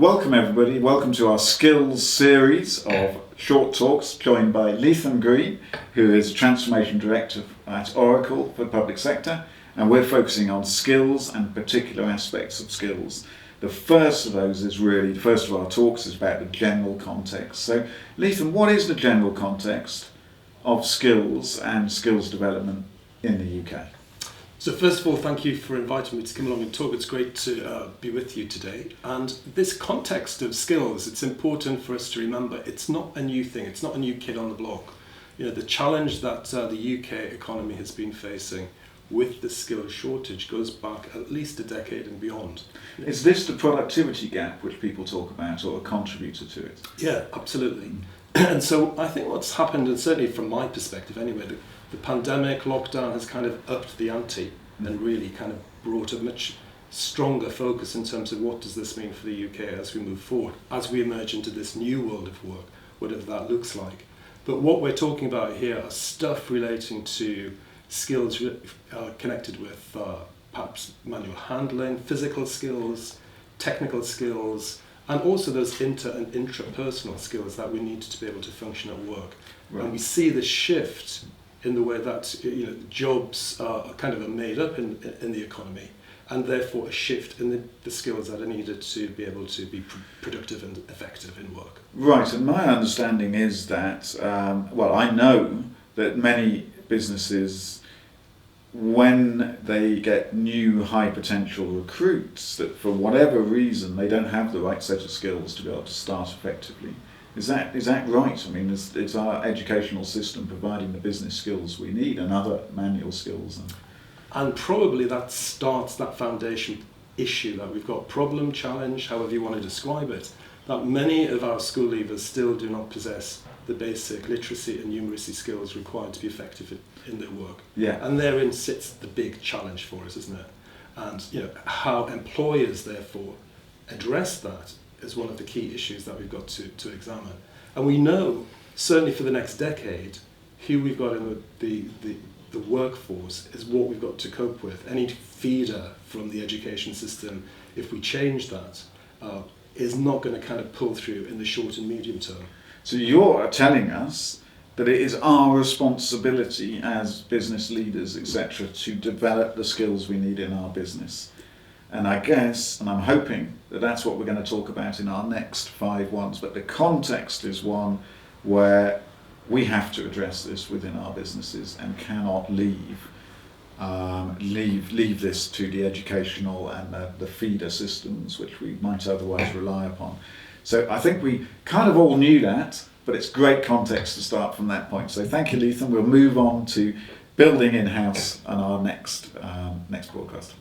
Welcome everybody, welcome to our skills series of short talks, joined by Leatham Green, who is Transformation Director at Oracle for Public Sector, and we're focusing on skills and particular aspects of skills. The first of those is really, the first of our talks is about the general context. So Leatham, what is the general context of skills and skills development in the UK? So first of all, thank you for inviting me to come along and talk. It's great to be with you today. And this context of skills, it's important for us to remember, it's not a new thing. It's not a new kid on the block. You know, the challenge that the UK economy has been facing with the skills shortage goes back at least a decade and beyond. Is this the productivity gap which people talk about, or a contributor to it? Yeah, absolutely. And so I think what's happened, and certainly from my perspective anyway, the pandemic lockdown has kind of upped the ante and really kind of brought a much stronger focus in terms of what does this mean for the UK as we move forward, as we emerge into this new world of work, whatever that looks like. But what we're talking about here are stuff relating to skills connected with perhaps manual handling, physical skills, technical skills, and also those inter and intrapersonal skills that we need to be able to function at work. Right. And we see the shift in the way that jobs are kind of made up in the economy, and therefore a shift in the skills that are needed to be able to be productive and effective in work. Right, and my understanding is that, I know that many businesses, when they get new high potential recruits, that for whatever reason they don't have the right set of skills to be able to start effectively. Is that right? I mean, is our educational system providing the business skills we need and other manual skills? And probably that starts that foundation issue that we've got, problem, challenge, however you want to describe it, that many of our school leavers still do not possess the basic literacy and numeracy skills required to be effective in their work. Yeah. And therein sits the big challenge for us, isn't it? And how employers therefore address that is one of the key issues that we've got to examine. And we know, certainly for the next decade, who we've got in the workforce is what we've got to cope with. Any feeder from the education system, if we change that, is not going to kind of pull through in the short and medium term. So you're telling us that it is our responsibility as business leaders, etc., to develop the skills we need in our business. And I guess, and I'm hoping, that that's what we're going to talk about in our next 5 ones. But the context is one where we have to address this within our businesses and cannot leave this to the educational and the feeder systems which we might otherwise rely upon. So I think we kind of all knew that, but it's great context to start from that point. So thank you, Leatham. We'll move on to building in-house on our next broadcast.